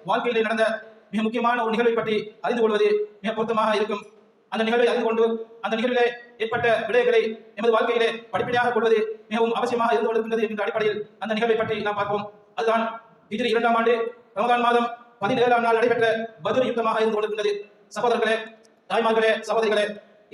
வாழ்க்கையிலே நடந்த மிக முக்கியமான ஒரு நிகழ்வை பற்றி அறிந்து கொள்வது மிக பொருத்தமாக இருக்கும். அந்த நிகழ்வை அறிந்து கொண்டு அந்த நிகழ்விலே ஏற்பட்ட விடயங்களை எமது வாழ்க்கையிலே படிப்படியாக கொள்வது மிகவும் அவசியமாக இருந்து கொண்டிருக்கின்றது என்ற அடிப்படையில் அந்த நிகழ்வை பற்றி நாம் பார்ப்போம். அதுதான் ஹிஜ்ரி 2ஆம் ஆண்டு ரமதான் மாதம் 17ஆம் நாள் நடைபெற்ற பத்ர் யுத்தமாக இருந்து கொண்டிருக்கின்றது. சகோதரர்களே, தாய்மார்களே, சகோதரிகளே,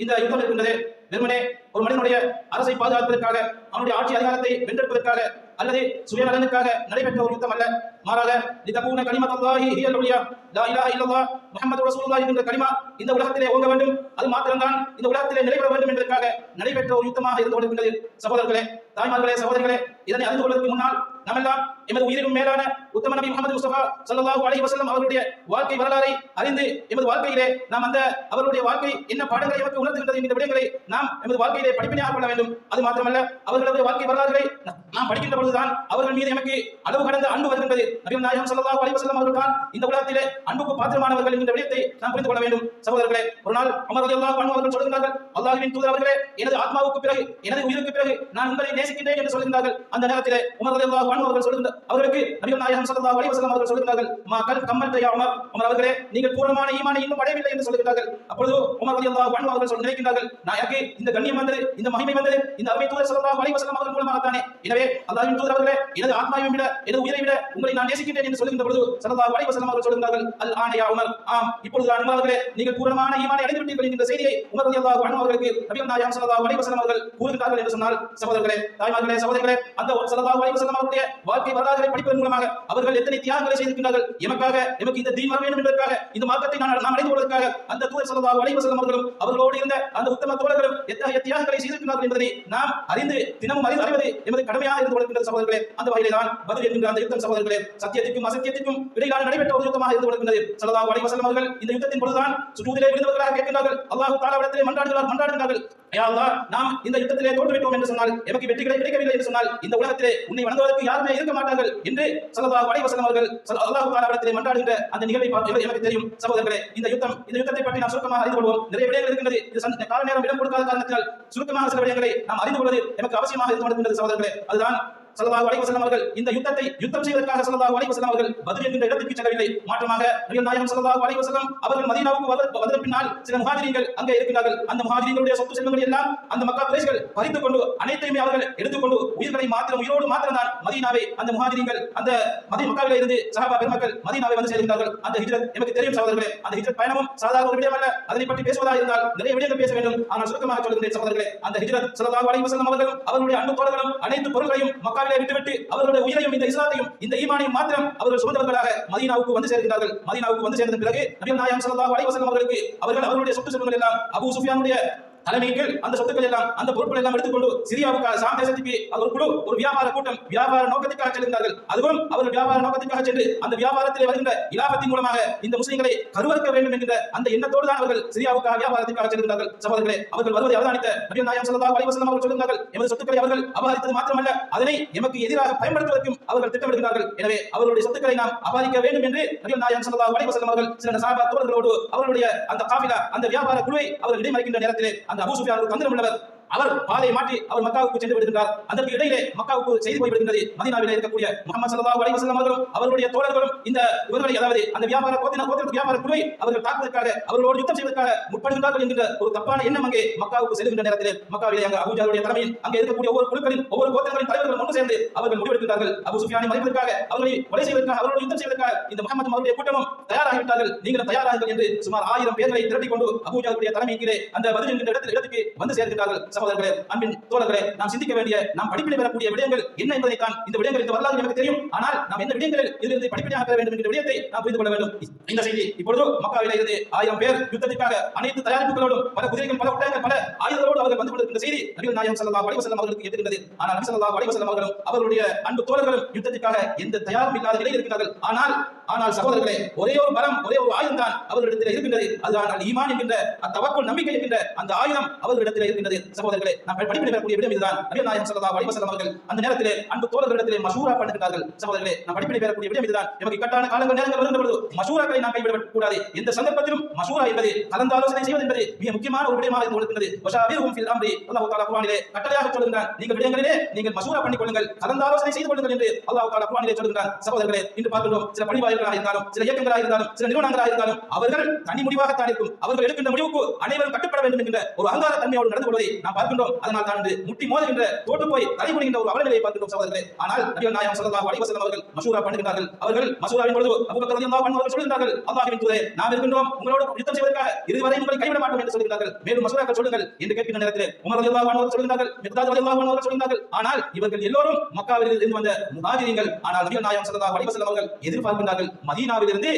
இந்த யுத்தம் இருக்கின்றது வெறுமனே ஒரு மனிதனுடைய அரசை பாதுகாப்பதற்காக, அவனுடைய ஆட்சி அதிகாரத்தை வென்றெடுப்பதற்காக அல்லது சுயநலனுக்காக நடைபெற்ற ஒரு யுத்தம் அல்ல. மாறாக லிதகூன கலிமத்துல்லாஹி ஹியல் உலியா, லா இலாஹா இல்லல்லாஹ் முஹம்மது ரசூலுல்லாஹ் என்ற கலிமா இந்த உலகத்திலே ஓங்க வேண்டும், அது மாத்திரம்தான் இந்த உலகத்திலே நிலைபெற வேண்டும் என்பதற்காக நடைபெற்ற ஒரு யுத்தமாக இருந்து கொண்டிருக்கின்றது. சகோதரர்களே, தாய்மார்களே, சகோதரிகளே, இதனை அறிந்து கொள்வதற்கு முன்னால் நம்மெல்லாம் எமது உயிரினும் மேலான உத்தம நபி முஹம்மது முஸ்தபா ஸல்லல்லாஹு அலைஹி வஸல்லம் அவர்களுடைய வாழ்க்கை வரலாறை அறிந்து எமது வாழ்க்கையிலே நாம் அந்த அவருடைய வாழ்க்கை என்ன பாடங்களை எமக்கு உணர்த்துகின்றது என்கிற விடயங்களை நாம் எமது வாழ்க்கையிலே படிப்பினையாக கொள்ள வேண்டும். அது மாத்திரமல்ல, அவர்களுடைய வாழ்க்கை வரலாறுகளை நாம் படிக்கின்ற பொழுதுதான் அவர்கள் மீது எமக்கு அளவு கடந்த அன்பு வருகின்றது. நபி நாயகம் ஸல்லல்லாஹு அலைஹி வஸல்லம் அவர்கள் தான் இந்த உலகத்திலே அன்புக்கு பாத்திரமானவர்கள் என்கிற விடயத்தை நாம் புரிந்து கொள்ள வேண்டும். சகோதரர்களே, ஒரு நாள் உமர் ரலியல்லாஹு அன்ஹு அவர்கள் சொல்கிறார்கள், அல்லாஹ்வின் தூதர் அவர்களே, எனது ஆத்மாவுக்கு பிறகு, எனது உயிருக்கு பிறகு நான் உங்களை நேசிக்கின்றேன் என்று சொல்கிறார்கள். அந்த நேரத்திலே உமர் ரலியல்லாஹு அன்ஹு அவர்கள் சொல்கிறார்கள், அவர்களுக்கு நபி நாயகம் ஸல்லல்லாஹு அலைஹி வஸல்லம் அவர்கள் சொல்கிறார்கள், மா கம்மல்த யா உமர், உமர் அவர்களே, நீங்கள் பூரணமான ஈமானை இன்னும் அடையவில்லை என்று சொல்கிறார்கள். அப்பொழுது உமர் ரலியல்லாஹு அன்ஹு அவர்கள் நினைக்கிறார்கள், எனக்கு இந்த கண்ணியம் வந்தது, இந்த மகிமை வந்தது இந்த அருமை தூதர் ஸல்லல்லாஹு அலைஹி வஸல்லம் அவர்கள் மூலமாகத்தானே. எனவே அல்லாஹ்வின் தூதர் அவர்களே, எனது ஆத்மாவை விட, எனது உயிரை விட உங்களை நான் நேசிக்கின்றேன் என்று சொல்கின்ற பொழுது ஸல்லல்லாஹு அலைஹி வஸல்லம் அவர்கள் சொல்கிறார்கள், அல் ஆன யா உமர், ஆம் இப்பொழுது உமர் அவர்களே, நீங்கள் பூரணமான ஈமானை அடைந்து விட்டீர்கள் என்கிற செய்தியை உமர் ரலியல்லாஹு அன்ஹு அவர்களுக்கு நபி நாயகம் ஸல்லல்லாஹு அலைஹி வஸல்லம் அவர்கள் கூறுகிறார்கள் என்று சொன்னால், சகோதரர்களே, தாய்மார்களே, சகோதரிகளே, அந்த ஸல்லல்லாஹு அலைஹி வஸல்லம் அவர்களுடைய வாழ்க்கை வரலாறுகளை படிப்பதன் மூலமாக அவர்கள் எத்தனை தியாகங்களை செய்திருக்கிறார்கள், எமக்காக, எமக்கு இந்த தீன் வர வேண்டும் என்பதற்காக, இந்த மார்க்கத்தை நாம் அடைந்து கொள்வதற்காக அந்த தூதர் ஸல்லல்லாஹு அலைஹி வஸல்லம் அவர்களும் அவர்களோடு இருந்த அந்த உத்தம தோழர்களும் எத்தகைய தியாகங்களை செய்திருக்கிறார்கள் என்பதை நாம் அறிந்து தினமும் அறிவது எமது கடமையாக இருந்து கொண்டிருக்கின்றது. சகோதரர்களே, அந்த வகையிலே தான் பத்ர் என்கிற அந்த யுத்தம் சகோதரர்களே சத்தியத்திற்கும் அசத்தியத்திற்கும் இடையிலான நடைபெற்ற ஒரு யுத்தமாக இருந்து கொண்டிருக்கிறது. ஸல்லல்லாஹு அலைஹி வஸல்லம் அவர்கள் இந்த யுத்தத்தின் பொழுதுதான் சுஜூதிலே விழுந்தவர்களாக கேட்கிறார்கள், அல்லாஹ் தஆலாவிடத்திலே மன்றாடுகிறார்கள், யா அல்லாஹ், நாம் இந்த யுத்தத்திலே தோற்றுவிட்டோம் என்று சொன்னால், எமக்கு வெற்றி கிடைக்கவில்லை என்று சொன்னால், இந்த உலகத்திலே உன்னை வணங்குவதற்கு யாருமே இருக்க மாட்டார்கள் என்று ஸல்லல்லாஹு அலைஹி வஸல்லம் அவர்கள் அல்லாஹ் தஆலாவிடத்திலே மன்றாடுகின்ற அந்த நிகழ்வை எனக்கு தெரியும். சகோதரர்களே, இந்த யுத்தத்தை பற்றி நாம் சுருக்கமாக அறிந்து கொள்வோம். நிறைய விடயங்கள் இருக்கின்றது. இது கால நேரம் இடம் கொடுக்காத காரணத்தினால் சுருக்கமாக சில விடயங்களை நாம் அறிந்து கொள்வது எனக்கு அவசியமாக இருந்து கொண்டிருக்கின்றது. சகோதரர்களே, அதுதான் ஸல்லல்லாஹு அலைஹி வஸல்லம் அவர்கள் இந்த யுத்தம் செய்வதற்காக ஸல்லல்லாஹு அலைஹி வஸல்லம் அவர்கள் பத்ர் என்கிற இடத்திற்கு செல்லவில்லை. மாற்றமாக நபி நாயகம் ஸல்லல்லாஹு அலைஹி வஸல்லம் அவர்கள் மதீனாவுக்கு வந்த பின்னால் சில முஹாஜிரீன்கள் அங்கே இருக்கிறார்கள். அந்த முஹாஜிரீன்களுடைய சொத்து செல்வங்களை எல்லாம் அந்த மக்கா குறைஷ்கள் பறித்துக் கொண்டு அனைத்தையுமே அவர்கள் எடுத்துக்கொண்டு உயிர்களை மாத்திரம் உயிரோடு மாத்திரம் தான் மதீனாவை அந்த முஹாஜிரீன்கள் அந்த மக்காவிலே இருந்து சஹாபா பெருமக்கள் மதீனாவை வந்து சேர்கிறார்கள். அந்த ஹிஜ்ரத் எனக்கு தெரியும் சகோதரர்களே. அந்த ஹிஜ்ரத் பயணமும் சாதாரண ஒரு விடயம் அல்ல. அதனை பற்றி பேசுவதாக இருந்தால் நிறைய விடயங்கள் பேச வேண்டும். ஆனால் சுருக்கமாக சொல்கிறேன் சகோதரர்களே, அந்த ஹிஜ்ரத் ஸல்லல்லாஹு அலைஹி வஸல்லம் அவர்களும் அவர்களுடைய அன்பு தோழர்களும் அனைத்து பொருள்களையும் மக்காவிலே விட்டுவிட்டு அவர்களுடைய உயிரையும் இந்த இஸ்லாத்தையும் இந்த ஈமானையும் மாத்திரம் அவர்கள் சுமந்தவர்களாக மதீனாவுக்கு வந்து சேர்கிறார்கள். மதீனாவுக்கு வந்து சேர்ந்த பிறகு நபி நாயகம் ஸல்லல்லாஹு அலைஹி வஸல்லம் அவர்களுக்கு அவர்களுடைய சொத்து செல்வங்கள் எல்லாம் அபூ சுஃபியானுடைய தலைமைகள் அந்த சொத்துக்கள் எல்லாம் அந்த பொருட்கள் எல்லாம் எடுத்துக்கொண்டு சிரியாவுக்கு சாம் தேசத்துக்கு ஒரு வியாபார கூட்டம் வியாபார நோக்கத்திற்காக செல்கிறார்கள். அதுவும் அவர்கள் வியாபார நோக்கத்திற்காக சென்று அந்த வியாபாரத்திலே வருகின்ற இலாபத்தின் மூலமாக இந்த முஸ்லிம்களை கருவறுக்க வேண்டும் என்கிற அந்த எண்ணத்தோடு தான் அவர்கள் சிரியாவுக்காக வியாபாரத்திற்காக செல்கிறார்கள். சகோதரர்களே, அவர்கள் வருவதை அவதானித்த நபி நாயகம் ஸல்லல்லாஹு அலைஹி வஸல்லம் அவர்கள் சொல்கிறார்கள், எமது சொத்துக்களை அவர்கள் அபகரித்தது மாத்திரமல்ல, அதனை எமக்கு எதிராக பயன்படுத்துவதற்கும் அவர்கள் திட்டமிடுகிறார்கள். எனவே அவர்களுடைய சொத்துக்களை நாம் அபகரிக்க வேண்டும் என்று நபி நாயகம் ஸல்லல்லாஹு அலைஹி வஸல்லம் அவர்கள் சில சஹாபா தோழர்களோடு அவர்களுடைய அந்த காஃபிலா அந்த வியாபார குழுவை அவர்கள் இடைமறிக்கின்ற நேரத்திலே அந்த அபூ சுஃபியான் தந்திரம் உள்ளவர் அவர் பாதை மாற்றி அவர் மக்காவுக்கு சென்று விடுகின்றார். அதற்கு இடையிலே மக்காவுக்கு செய்தி போய்விடுகின்றது. மதீனாவிலே இருக்கக்கூடிய முஹம்மது ஸல்லல்லாஹு அலைஹி வஸல்லம் அவர்களும் அவர்களுடைய தோழர்களும் இந்த இவர்களை அதாவது அந்த வியாபார வியாபார குழுவை அவர்கள் தாக்குவதற்காக அவர்களோடு யுத்தம் செய்வதற்காக முற்படுகின்றார்கள் என்கிற ஒரு தப்பான எண்ணம் அங்கே மக்காவுக்கு செல்கின்ற நேரத்திலே மக்காவிலே அங்கே அபூ ஜஹலுடைய தலைமையில் அங்கே இருக்கக்கூடிய ஒவ்வொரு குழுக்களின் ஒவ்வொரு கோத்திரங்களின் தலைவர்கள் ஒன்று சேர்ந்து அவர்கள் முடிவெடுக்கிறார்கள். அபூ சுஃபியானை மறைப்பதற்காக அவர்களை கொலை செய்வதற்காக அவர்களோடு யுத்தம் செய்வதற்காக இந்த முஹம்மது அவருடைய கூட்டமும் தயாராகிவிட்டார்கள். நீங்களும் தயாராகுங்கள் என்று சுமார் 1000 பேர்களை திரட்டிக் கொண்டு அபூ ஜஹலுடைய தலைமையிலே அந்த பத்ர் என்கிற இடத்துக்கு வந்து சேர்கிறார்கள். சகோதரர்களே, அன்பின் தோழர்களே, நாம் சிந்திக்க வேண்டிய நாம் படிப்பினை பெறக்கூடிய விடயங்கள் என்ன என்பதை தான் இந்த விடயங்கள் இந்த வரலாறு நமக்கு தெரியும். ஆனால் நாம் என்ன விடயங்களில் இதிலிருந்து படிப்பினையாக பெற வேண்டும் என்ற விடயத்தை நாம் புரிந்து கொள்ள வேண்டும். இந்த செய்தி இப்பொழுது மக்காவிலே இருந்து 1000 பேர் யுத்தத்திற்காக அனைத்து தயாரிப்புகளோடும் பல குதிரைகள் பல ஒட்டகங்கள் பல ஆயுதங்களோடு அவர்கள் வந்து கொண்டிருக்கின்ற செய்தி நபி நாயகம் ஸல்லல்லாஹு அலைஹி வஸல்லம் அவர்களுக்கு எட்டுகின்றது. ஆனால் நபி ஸல்லல்லாஹு அலைஹி வஸல்லம் அவர்களும் அவர்களுடைய அன்பு தோழர்களும் யுத்தத்திற்காக எந்த தயாரும் இல்லாத நிலையில் இருக்கிறார்கள். ஆனால் சகோதரர்களே, ஒரே ஒரு பலம் ஒரே ஒரு ஆயுதம் தான் அவர்களிடத்தில் இருக்கின்றது. அதுதான் அல் ஈமான் என்கின்ற அத்தவக்குல் நம்பிக்கை என்கின்ற அந்த ஆயுதம் அவர்களிடத்தில் இருக்கின்றது. சகோதரர்களே, நாம் படிப்பினை பெறக்கூடிய விடம் இதுதான். நபி நாயகம் ஸல்லல்லாஹு அலைஹி வஸல்லம் அவர்கள் அந்த நேரத்திலே அன்பு தோழர்களிடத்திலே மஷூரா பண்ணுகிறார்கள். சகோதரர்களே, நாம் படிப்பினை பெறக்கூடிய விடம் இதுதான். நமக்கு இக்கட்டான காலங்கள் நேரங்கள் வருகின்ற பொழுது மஷூராக்களை நாம் கைவிடக் கூடாது. எந்த சந்தர்ப்பத்திலும் மஷூரா என்பது கலந்தாலோசனை செய்வது என்பது மிக முக்கியமான ஒரு விடயமாக இருந்து கொண்டிருக்கிறது. வஷாவிர்ஹும் ஃபில் அம்ரி, அல்லாஹ் தஆலா குர்ஆனிலே கட்டளையாக சொல்கிறார், நீங்கள் விடயங்களிலே நீங்கள் மஷூரா பண்ணிக் கொள்ளுங்கள், கலந்தாலோசனை செய்து கொள்ளுங்கள் என்று அல்லாஹ் தஆலா குர்ஆனிலே சொல்கிறார். சகோதரர்களே, இன்று பார்க்கிறோம் சில பள்ளிவாயல்கள் தலைவர்களாக இருந்தாலும் சில இயக்கங்களாக இருந்தாலும் சில நிறுவனங்களாக இருந்தாலும் அவர்கள் தனி முடிவாகத்தான் இருக்கும். அவர்கள் எடுக்கின்ற முடிவுக்கு அனைவரும் கட்டுப்பட வேண்டும் என்கிற ஒரு அகங்கார தன்மையோடு நடந்து கொள்வதை நாம் பார்க்கின்றோம். அதனால் தான் முட்டி மோதுகின்ற தோற்று போய் தலைமுடிகின்ற ஒரு அவலநிலையை பார்க்கின்றோம் சகோதரர்களே. ஆனால் நபிகள் நாயகம் ஸல்லல்லாஹு அலைஹி வஸல்லம் அவர்கள் மஷூரா பண்ணுகிறார்கள். அவர்கள் மஷூராவின் பொழுது அபூபக்கர் ரலியல்லாஹு அன்ஹு அவர்கள் சொல்கிறார்கள், அல்லாஹ்வின் தூதரே, நாம் இருக்கின்றோம் உங்களோடு யுத்தம் செய்வதற்காக இதுவரை உங்களை கைவிட மாட்டோம் என்று சொல்கிறார்கள். மேலும் மஷூராக்கள் சொல்லுங்கள் என்று கேட்கின்ற நேரத்தில் உமர் ரலியல்லாஹு அன்ஹு அவர்கள் சொல்கிறார்கள், மிக்தாத் ரலியல்லாஹு அன்ஹு அவர்கள் சொல்கிறார்கள். ஆனால் இவர்கள் எல்லோரும் மக்காவில் இருந்து வந்த முஹாஜிரீன்கள். ஆனால் நபிகள் நாயகம் ஸல்லல்லாஹு அலைஹி வஸல்லம் அவர்கள் எதிர்பார்க்கின்றார்கள் மதீனாவில் இருந்து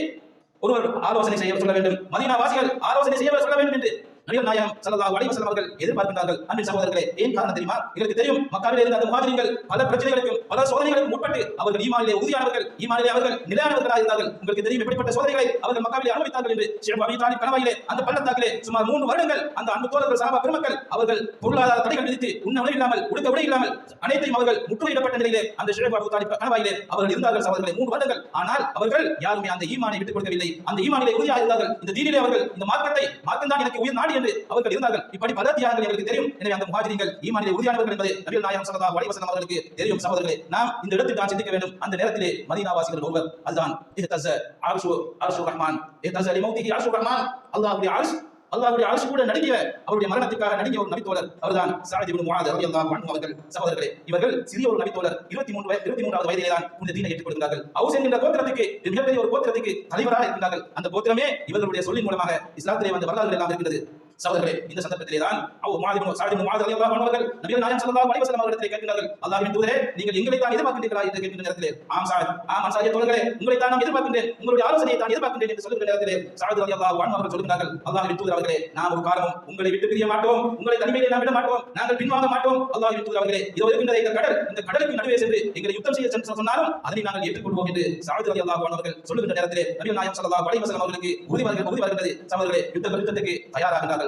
ஒருவர் ஆலோசனை செய்ய சொல்ல வேண்டும், மதீனா வாசிகள் ஆலோசனை செய்ய சொல்ல வேண்டும் என்று நபிகள் நாயகம் ஸல்லல்லாஹு அலைஹி வஸல்லம் அவர்கள் எதிர்பார்க்கின்றார்கள். அன்பின் சகோதரர்களே, ஏன் காரணம் தெரியுமா? எங்களுக்கு தெரியும் மக்காவிலே இருந்த அந்த முஹாஜிரீன்கள் பல பிரச்சனைகளுக்கும் பல சோதனைகளுக்கும் உட்பட்டு அவர்கள் ஈமானிலே உறுதியானவர்கள், ஈமானிலே அவர்கள் நிலையானவர்களாக இருந்தார்கள். உங்களுக்கு தெரியும் எப்படிப்பட்ட சோதனைகளை அவர்கள் மக்காவிலே அனுபவித்தார்கள் என்று. ஷேக் அபீ தாலிப் கணவாயிலே அந்த பள்ளத்தாக்கிலே சுமார் 3 வருடங்கள் அந்த அன்பு தோழர்கள் சஹாபா பெருமக்கள் அவர்கள் பொருளாதார தடைகள் விதித்து உண்ண உணவு இல்லாமல் உடுக்க உடை இல்லாமல் அனைத்தையும் அவர்கள் முற்றுகையிடப்பட்ட நிலையிலே அந்த ஷேக் அபீ தாலிப் கணவாயிலே அவர்கள் இருந்தார்கள் சகோதரர்களே 3 வருடங்கள். ஆனால் அவர்கள் யாருமே அந்த ஈமானை விட்டுக் கொடுக்கவில்லை, அந்த ஈமானிலே உறுதியாக இருந்தார்கள். இந்த தீனிலே அவர்கள் இந்த மார்க்கம் தான் எனக்கு உயிர் நாடி என்று அவர்கள் இருந்தார்கள். இப்படி பல தியாகங்கள் எங்களுக்கு தெரியும். எனவே அந்த முஹாஜிரீன்கள் ஈமானிலே உறுதியானவர்கள் என்பதை நபிகள் நாயகம் ஸல்லல்லாஹு அலைஹி வஸல்லம் அவர்களுக்கு தெரியும் சகோதரர்களே. நாம் இந்த இடத்தில் தான் சிந்திக்க வேண்டும். அந்த நேரத்திலே மதீனாவாசிகள் ஒருவர் அதுதான் இஹ்தஸ அர்ஷுர் ரஹ்மான், இஹ்தஸ லிமௌதிஹி அர்ஷுர் ரஹ்மான், அல்லாஹ்வுடைய அர்ஷ் கூட நடுங்கிய அவருடைய மரணத்துக்காக நடுங்கிய ஒரு நபித்தோழர் அவர்தான் ஸஅத் இப்னு முஆத் ரலியல்லாஹு அன்ஹு அவர்கள். சகோதரர்களே, இவர்கள் சிறிய ஒரு நபித்தோழர், 23வது வயதிலே தான் இந்த தீனை ஏற்றுக்கொள்கிறார்கள். அவுஸ் என்கிற கோத்திரத்துக்கு மிகப்பெரிய ஒரு கோத்திரத்துக்கு தலைவராக இருக்கிறார்கள். அந்த கோத்திரமே இவர்களுடைய சொல்லின் மூலமாக இஸ்லாத்திலே வந்த வரலாறுகள் எல்லாம் இருக்கிறது. சகோதரர்களே, இந்த சந்தர்ப்பத்திலே தான் ஸஅத் இப்னு முஆத் ரலியல்லாஹு அன்ஹு அவர்கள் நபிகள் நாயகம் ஸல்லல்லாஹு அலைஹி வஸல்லம் அவர்களிடத்தில் கேட்கிறார்கள், அல்லாஹ்வின் தூதரே, நீங்கள் எங்களை தான் எதிர்பார்க்கின்றீர்களா என்று கேட்கின்ற நேரத்திலே, ஆம் ஸஅத், ஆம் அன்சாரிய தோழர்களே, உங்களை தான் நான் எதிர்பார்க்கின்றேன், உங்களுடைய ஆலோசனையை தான் எதிர்பார்க்கின்றேன் என்று சொல்லுகிற நேரத்திலே ஸஅத் ரலியல்லாஹு அன்ஹு அவர்கள் சொல்கிறார்கள், அல்லாஹ்வின் தூதர் அவர்களே, நாம் ஒரு காலமும் உங்களை விட்டு பிரிய மாட்டோம், உங்களை தனிமையிலே நாம் விட மாட்டோம், நாங்கள் பின்வாங்க மாட்டோம். அல்லாஹ்வின் தூதர் அவர்களே, இதோ இருக்கின்ற இந்த கடலுக்கு நடுவே சென்று எங்களை யுத்தம் செய்ய சொன்னாலும் அதனை நாங்கள் ஏற்றுக்கொள்வோம் என்று ஸஅத் ரலியல்லாஹு அன்ஹு அவர்கள் சொல்லுகின்ற நேரத்திலே நபிகள் நாயகம் ஸல்லல்லாஹு அலைஹி வஸல்லம் அவர்களுக்கு உறுதி வருகிறது. சகோதரர்களே, யுத்தத்துக்கு தயாராகிறார்கள்.